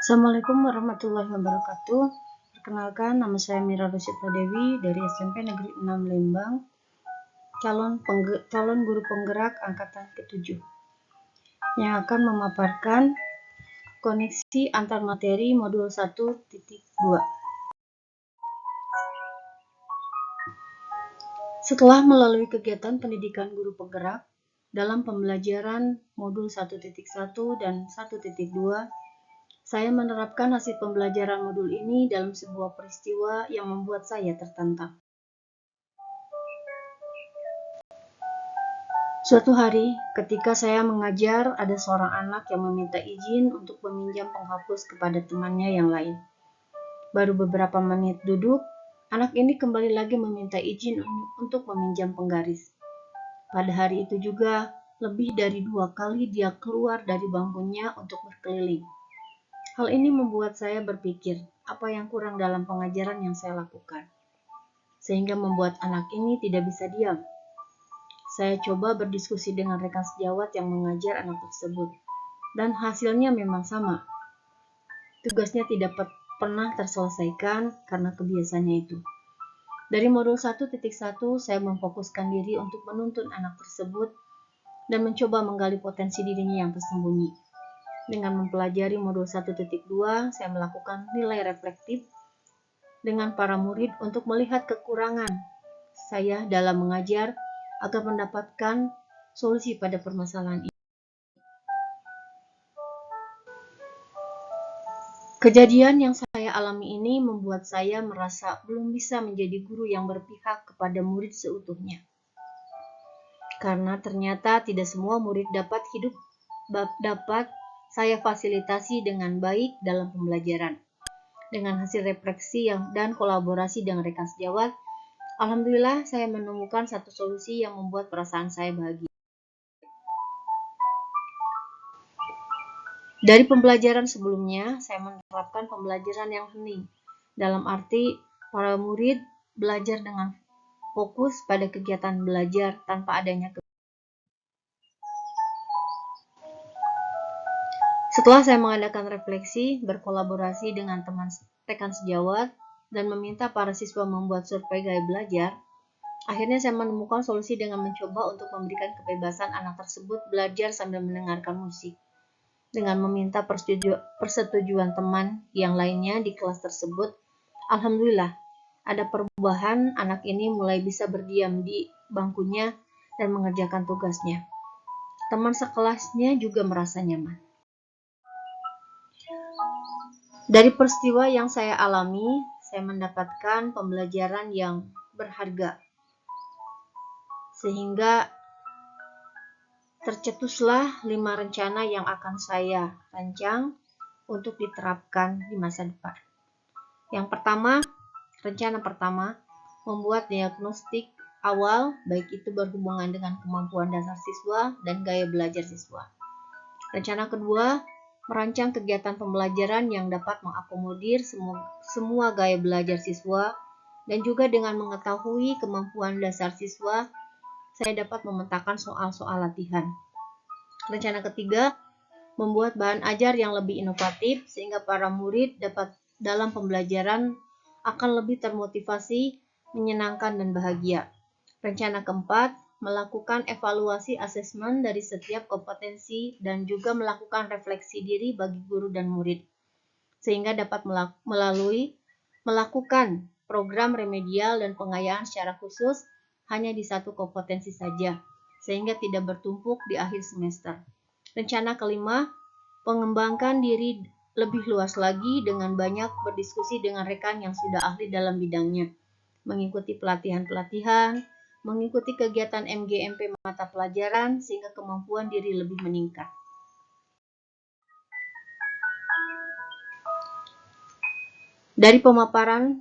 Assalamualaikum warahmatullahi wabarakatuh. Perkenalkan, nama saya Mira Rosyita Dewi dari SMP Negeri 6 Lembang, calon guru penggerak angkatan ke-7, yang akan memaparkan koneksi antar materi modul 1.2. Setelah melalui kegiatan pendidikan guru penggerak dalam pembelajaran modul 1.1 dan 1.2, saya menerapkan hasil pembelajaran modul ini dalam sebuah peristiwa yang membuat saya tertantang. Suatu hari, ketika saya mengajar, ada seorang anak yang meminta izin untuk meminjam penghapus kepada temannya yang lain. Baru beberapa menit duduk, anak ini kembali lagi meminta izin untuk meminjam penggaris. Pada hari itu juga, lebih dari 2 kali dia keluar dari bangkunya untuk berkeliling. Hal ini membuat saya berpikir, apa yang kurang dalam pengajaran yang saya lakukan, sehingga membuat anak ini tidak bisa diam. Saya coba berdiskusi dengan rekan sejawat yang mengajar anak tersebut, dan hasilnya memang sama. Tugasnya tidak pernah terselesaikan karena kebiasaannya itu. Dari modul 1.1, saya memfokuskan diri untuk menuntun anak tersebut dan mencoba menggali potensi dirinya yang tersembunyi. Dengan mempelajari modul 1.2, saya melakukan nilai reflektif dengan para murid untuk melihat kekurangan saya dalam mengajar agar mendapatkan solusi pada permasalahan ini. Kejadian yang saya alami ini membuat saya merasa belum bisa menjadi guru yang berpihak kepada murid seutuhnya. Karena ternyata tidak semua murid dapat saya fasilitasi dengan baik dalam pembelajaran. Dengan hasil refleksi dan kolaborasi dengan rekan sejawat, alhamdulillah saya menemukan satu solusi yang membuat perasaan saya bahagia. Dari pembelajaran sebelumnya, saya menerapkan pembelajaran yang hening. Dalam arti, para murid belajar dengan fokus pada kegiatan belajar tanpa adanya Setelah saya mengadakan refleksi, berkolaborasi dengan rekan sejawat, dan meminta para siswa membuat survei gaya belajar, akhirnya saya menemukan solusi dengan mencoba untuk memberikan kebebasan anak tersebut belajar sambil mendengarkan musik. Dengan meminta persetujuan teman yang lainnya di kelas tersebut, alhamdulillah, ada perubahan. Anak ini mulai bisa berdiam di bangkunya dan mengerjakan tugasnya. Teman sekelasnya juga merasa nyaman. Dari peristiwa yang saya alami, saya mendapatkan pembelajaran yang berharga, sehingga tercetuslah 5 rencana yang akan saya rancang untuk diterapkan di masa depan. Yang pertama, rencana pertama, membuat diagnostik awal, baik itu berhubungan dengan kemampuan dasar siswa dan gaya belajar siswa. Rencana kedua, merancang kegiatan pembelajaran yang dapat mengakomodir semua gaya belajar siswa, dan juga dengan mengetahui kemampuan dasar siswa, saya dapat memetakan soal-soal latihan. Rencana ketiga, membuat bahan ajar yang lebih inovatif sehingga para murid dapat dalam pembelajaran akan lebih termotivasi, menyenangkan, dan bahagia. Rencana keempat, melakukan evaluasi asesmen dari setiap kompetensi dan juga melakukan refleksi diri bagi guru dan murid, sehingga dapat melakukan program remedial dan pengayaan secara khusus hanya di satu kompetensi saja, sehingga tidak bertumpuk di akhir semester. Rencana kelima, mengembangkan diri lebih luas lagi dengan banyak berdiskusi dengan rekan yang sudah ahli dalam bidangnya, mengikuti pelatihan-pelatihan, mengikuti kegiatan MGMP mata pelajaran sehingga kemampuan diri lebih meningkat. Dari pemaparan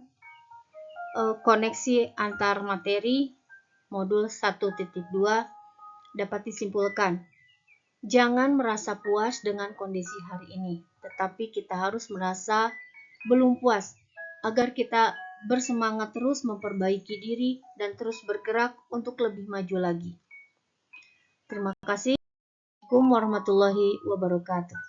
koneksi antar materi modul 1.2 dapat disimpulkan, jangan merasa puas dengan kondisi hari ini, tetapi kita harus merasa belum puas agar kita bersemangat terus memperbaiki diri dan terus bergerak untuk lebih maju lagi. Terima kasih. Assalamualaikum warahmatullahi wabarakatuh.